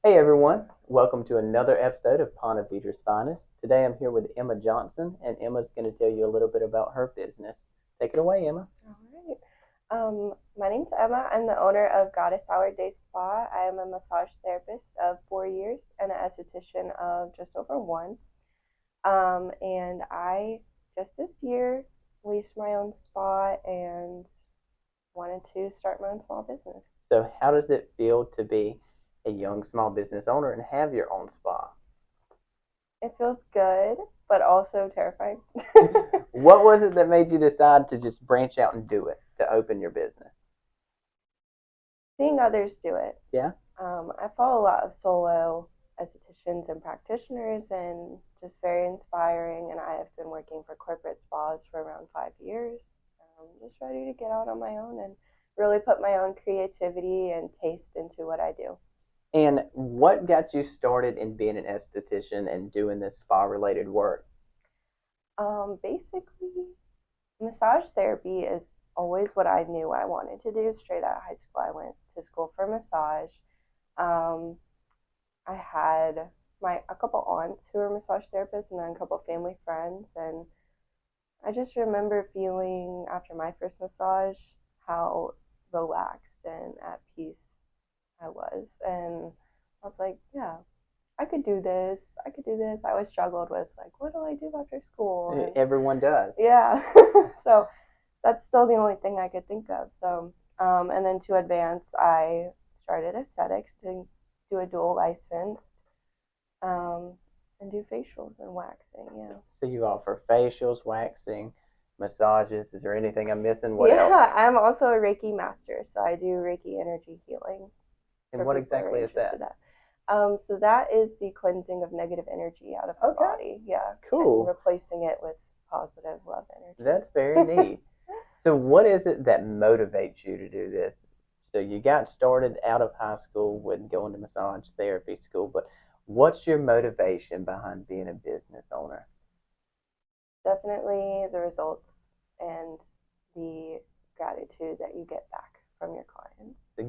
Hey everyone, welcome to another episode of Ponte, Vedra's Finest. Today I'm here with Emma Johnson, and Emma's going to tell you a little bit about her business. Take it away, Emma. All right. My name's Emma. I'm the owner of Goddess Hour Day Spa. I am a massage therapist of 4 years and an esthetician of just over one. And I just this year leased my own spa and wanted to start my own small business. So, how does it feel to be a young small business owner and have your own spa? It feels good, but also terrifying. What was it that made you decide to just branch out and do it, to open your business? Seeing others do it. Yeah? I follow a lot of solo estheticians and practitioners, and just very inspiring. And I have been working for corporate spas for around 5 years. Just ready to get out on my own and really put my own creativity and taste into what I do. And what got you started in being an esthetician and doing this spa related work? Basically, massage therapy is always what I knew I wanted to do. Straight out of high school, I went to school for massage. Um, I had my a couple aunts who were massage therapists, and then a couple family friends, and I just remember feeling after my first massage how relaxed and at peace I was, and I was like, yeah, I could do this. I could do this. I always struggled with like, what do I do after school? And Everyone does. yeah, so that's still the only thing I could think of. So, and then to advance, I started aesthetics to do a dual licensed um, and do facials and waxing. Yeah. So, you offer facials, waxing, massages. Is there anything I'm missing? What else? Yeah, I'm also a Reiki master, so I do Reiki energy healing And for what people who are exactly is that? interested in. So that is the cleansing of negative energy out of the Okay. body. Yeah. Cool. And replacing it with positive love energy. That's very neat. So, what is it that motivates you to do this? So, you got started out of high school with going to massage therapy school, but what's your motivation behind being a business owner? Definitely the results and the gratitude that you get back from your clients. So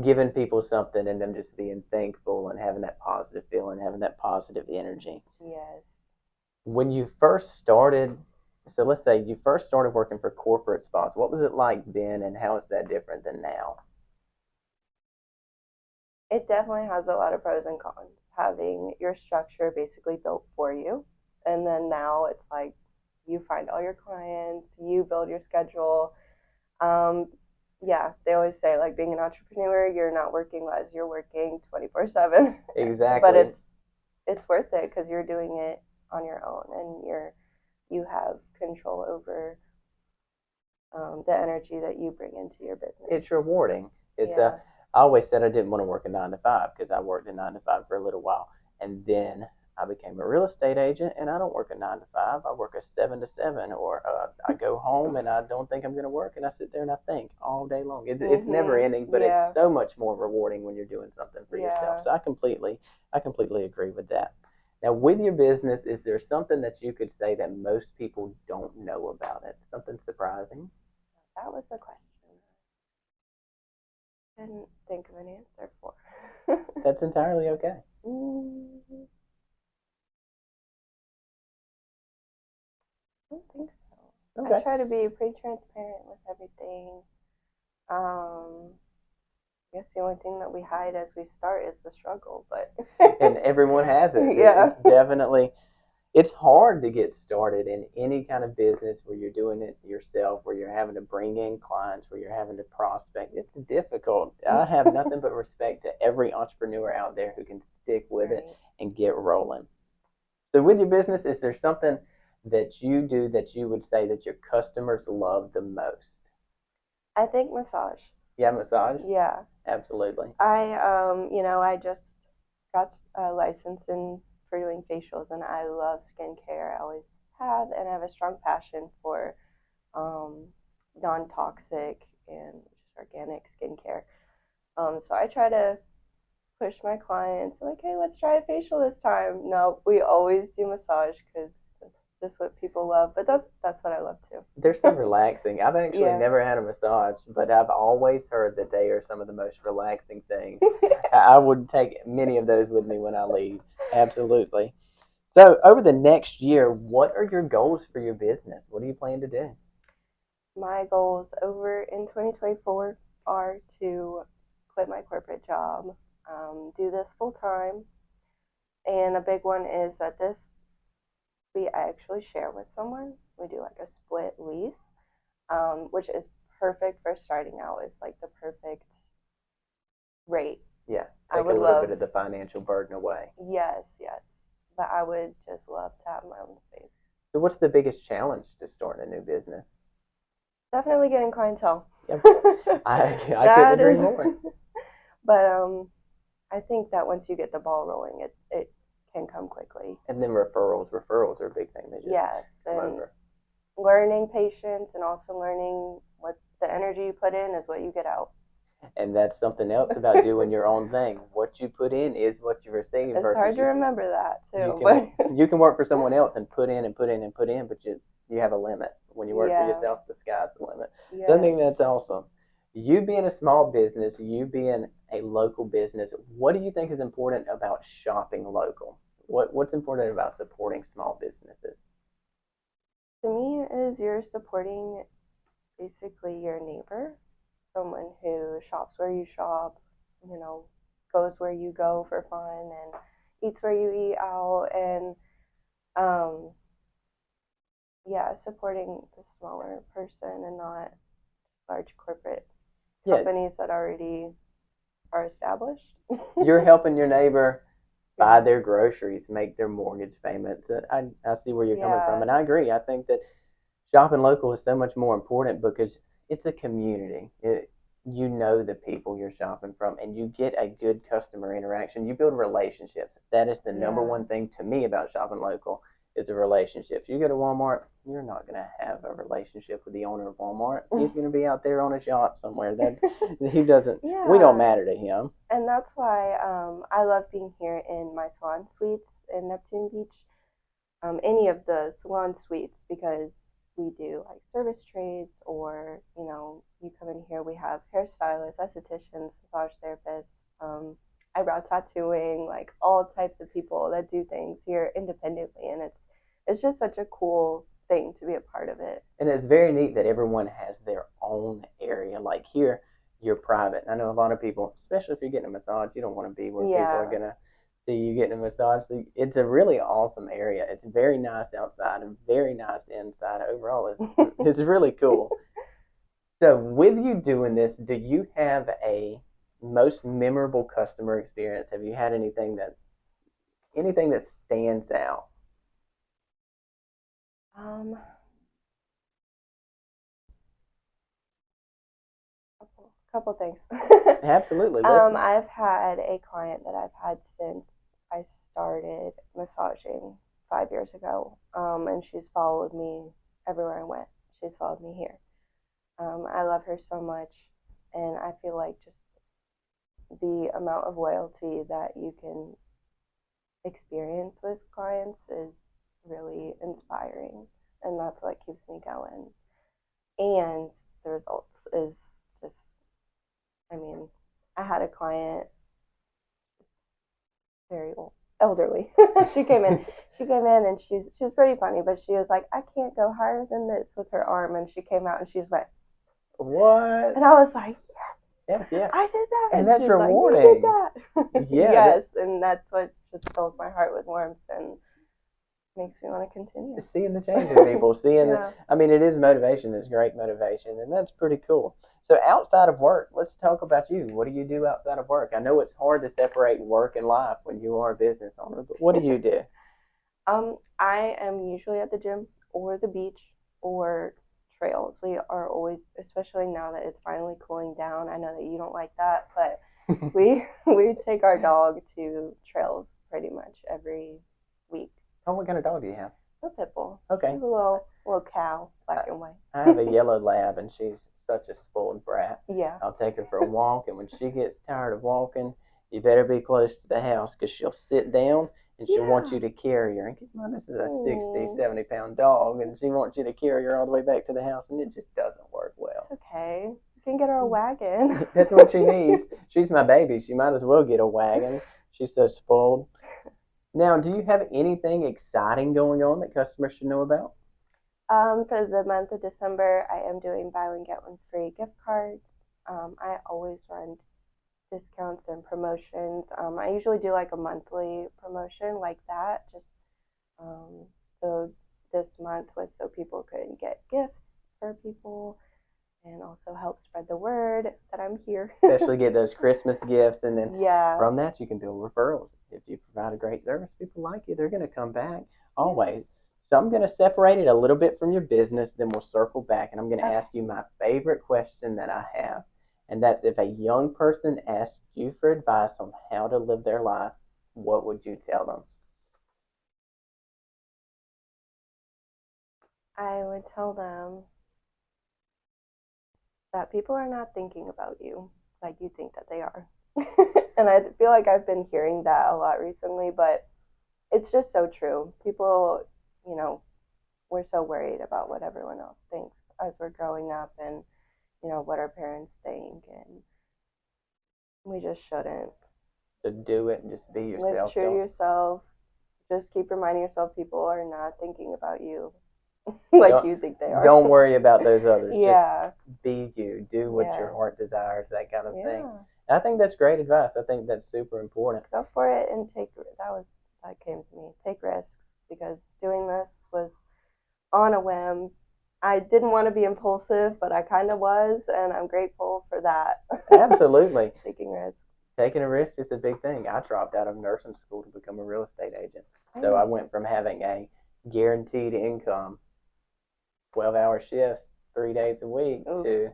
giving people something and them just being thankful and having that positive feeling, having that positive energy. Yes. When you first started, so let's say you first started working for corporate spas, what was it like then and how is that different than now? It definitely has a lot of pros and cons. Having your structure basically built for you. And then now it's like you find all your clients, you build your schedule. Um, yeah, they always say like being an entrepreneur, you're not working less, you're working 24/7. But Exactly. it's worth it because you're doing it on your own, and you have control over the energy that you bring into your It's business. rewarding. It's Yeah. a I always said I didn't want to work a 9 to 5 because I worked a 9 to 5 for a little while, and then I became a real estate agent, and I don't work a 9 to 5. I work a 7 to 7, or I go home and I don't think I'm going to work, and I sit there and I think all day long. It's never Mhm. ending, but it's Yeah. so much more rewarding when you're doing something for yourself. Yeah. So I completely agree with that. Now, with your business, is there something that you could say that most people don't know about it? Something surprising? That was the question I didn't think of an answer for. That's entirely okay. Mm, I don't think so. I Okay. try to be pretty transparent with everything. Um, I guess the only thing that we hide as we start is the struggle, but And everyone has it. yeah. It's hard to get started in any kind of business where you're doing it yourself, where you're having to bring in clients, where you're having to prospect. It's difficult. I have nothing but respect to every entrepreneur out there who can stick with it Right. and get rolling. So, with your business, is there something that you do that you would say that your customers love the most? I think massage. Yeah, massage? Yeah. Absolutely. I just got licensed in for doing facials, and I love skincare. I always have, and I have a strong passion for um, non-toxic and just organic skincare. So I try to push my clients like, hey, let's try a facial this time. No, we always do massage because it's just what people love. But that's what I love too. They're so relaxing. I've actually Yeah. never had a massage, but I've always heard that they are some of the most relaxing things. I would take many of those with me when I leave. Absolutely. So, over the next year, what are your goals for your business? What do you plan to do? My goals over in 2024 are to quit my corporate job, do this full time, and a big one is that this we actually share with someone. We do like a split lease, which is perfect for starting out. It's like the perfect rate. Yeah, I take a would little love, bit of the financial burden away. yes, yes, but I would just love to have my own space. So, what's the biggest challenge to starting a new business? Definitely getting clientele. Yep, I couldn't That agree is, more. but I think that once you get the ball rolling, it can come quickly. And then referrals are a big thing. They just Yes, come and over. learning patience and also learning what the energy you put in is what you get out. And that's something else about doing your own thing. What you put in is what you receive. It's hard Versus to remember that you too, can but you can work for someone else and put in and put in and put in, but you have a limit. When you work for yeah, yourself, the sky's the limit. So I think yes. that's awesome. You being a small business, you being a local business, what do you think is important about shopping local? What's important about supporting small businesses? To me, is you're supporting basically your neighbor, someone who shops where you shop, you know, goes where you go for fun and eats where you eat out, and um, yeah, supporting the smaller person and not large corporate Yeah, companies that already are established. you're helping your neighbor buy Yeah. their groceries, make their mortgage payments. I see where you're coming from, Yes. and I agree. I think that shopping local is so much more important because it's a community. You know the people you're shopping from, and you get a good customer interaction. You build relationships. That is the number Yeah. one thing to me about shopping local is a relationship. You go to Walmart, you're not going to have a relationship with the owner of Walmart. He's going to be out there on a yacht somewhere. That he doesn't. We don't Yeah. matter to him. And that's why I love being here in my salon suites in Neptune Beach, any of the salon suites, because we do like service trades, or you come in here, we have hairstylists, estheticians, massage therapists, eyebrow tattooing, like all types of people that do things here independently, and it's just such a cool thing to be a part of it. And it's very neat that everyone has their own area. Like here, you're private. I know a lot of people, especially if you're getting a massage, you don't want to be where people are Yeah. gonna see you getting a massage. So it's a really awesome area. It's very nice outside and very nice inside. Overall, it's really cool. So with you doing this, do you have a most memorable customer experience? Have you had anything that stands out? um couple things. Absolutely. Listen. I've had a client that I've had since I started massaging 5 years ago, and she's followed me everywhere I went. She's followed me here. I love her so much, and I feel like just the amount of loyalty that you can experience with clients is really inspiring, and that's what keeps me going. And the results is just, I mean, I had a client very old, elderly. she came in. She came in and she's pretty funny, but she was like, I can't go higher than this with her arm, and she came out and she's like, What? and I was like, Yeah, yeah. I did that, And that's she's rewarding. like, you did that. Yeah, yes, and that's what just fills my heart with warmth and makes me want to continue. seeing the change in people, yeah. I mean, it is motivation. It's great motivation, and that's pretty cool. So, outside of work, let's talk about you. What do you do outside of work? I know it's hard to separate work and life when you are a business owner, but what do you do? I am usually at the gym or the beach or trails. We are always, especially now that it's finally cooling down. I know that you don't like that, but we take our dog to trails pretty much every week. Oh, what kind of dog do you have? A pit bull. Okay. She's a little cow, black and white. I have a yellow lab, and she's such a spoiled brat. Yeah. I'll take her for a walk, and when she gets tired of walking, you better be close to the house because she'll sit down and she'll want Yeah. you to carry her. And keep in mind, this is a 60, Oh, 70 pound dog, and she wants you to carry her all the way back to the house, and it just doesn't work well. it's okay. You can get her a wagon. That's what she needs. She's my baby. She might as well get a wagon. She's so spoiled. Now, do you have anything exciting going on that customers should know about? For the month of December, I am doing buy one get one free gift cards. I always run discounts and promotions. I usually do like a monthly promotion like that, just um, so this month was so people could get gifts for people and also help spread the word that I'm here. Especially get those Christmas gifts, and then Yeah. from that you can build referrals. If you provide a great service, people like you, they're going to come back Yeah. always. So I'm going to separate it a little bit from your business, then we'll circle back, and I'm going to Okay. ask you my favorite question that I have, and that's if a young person asked you for advice on how to live their life, what would you tell them? I would tell them that people are not thinking about you like you think that they are. And I feel like I've been hearing that a lot recently, but it's just so true. People, you know, we're so worried about what everyone else thinks as we're growing up and, what our parents think. And we just shouldn't. So do it and just be Live yourself. true to Don't yourself. Just keep reminding yourself people are not thinking about you like don't you think they are. don't worry about those others. Just Yeah. be you. Do what your Yeah. heart desires, that kind of thing. Yeah. I think that's great advice. I think that's super important. Go for it and that came to me. Take risks because doing this was on a whim. I didn't want to be impulsive, but I kind of was, and I'm grateful for that. Absolutely. Taking risks. Taking a risk is a big thing. I dropped out of nursing school to become a real estate agent. So I Hey. went from having a guaranteed income, 12-hour shifts, 3 days a week, Oof. to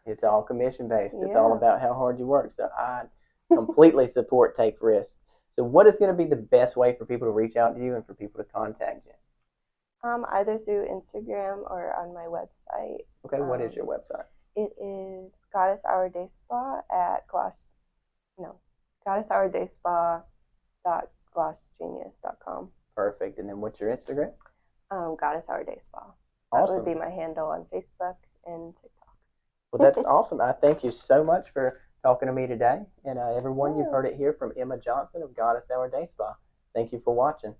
it's all commission based. It's all Yeah. about how hard you work. So I completely support take risks. So what is going to be the best way for people to reach out to you and for people to contact you? Either through Instagram or on my website. Okay, what is your website? It is Goddess Hour Day Spa at Goddess Hour Day Spa glossgenius.com. Perfect. And then what's your Instagram? Goddess Hour Day Spa. That would be Awesome. my handle on Facebook and Well, that's TikTok. awesome. I thank you so much for talking to me today. And everyone, you've Yeah. heard it here from Emma Johnson of Goddess Hour Day Spa. Thank you for watching.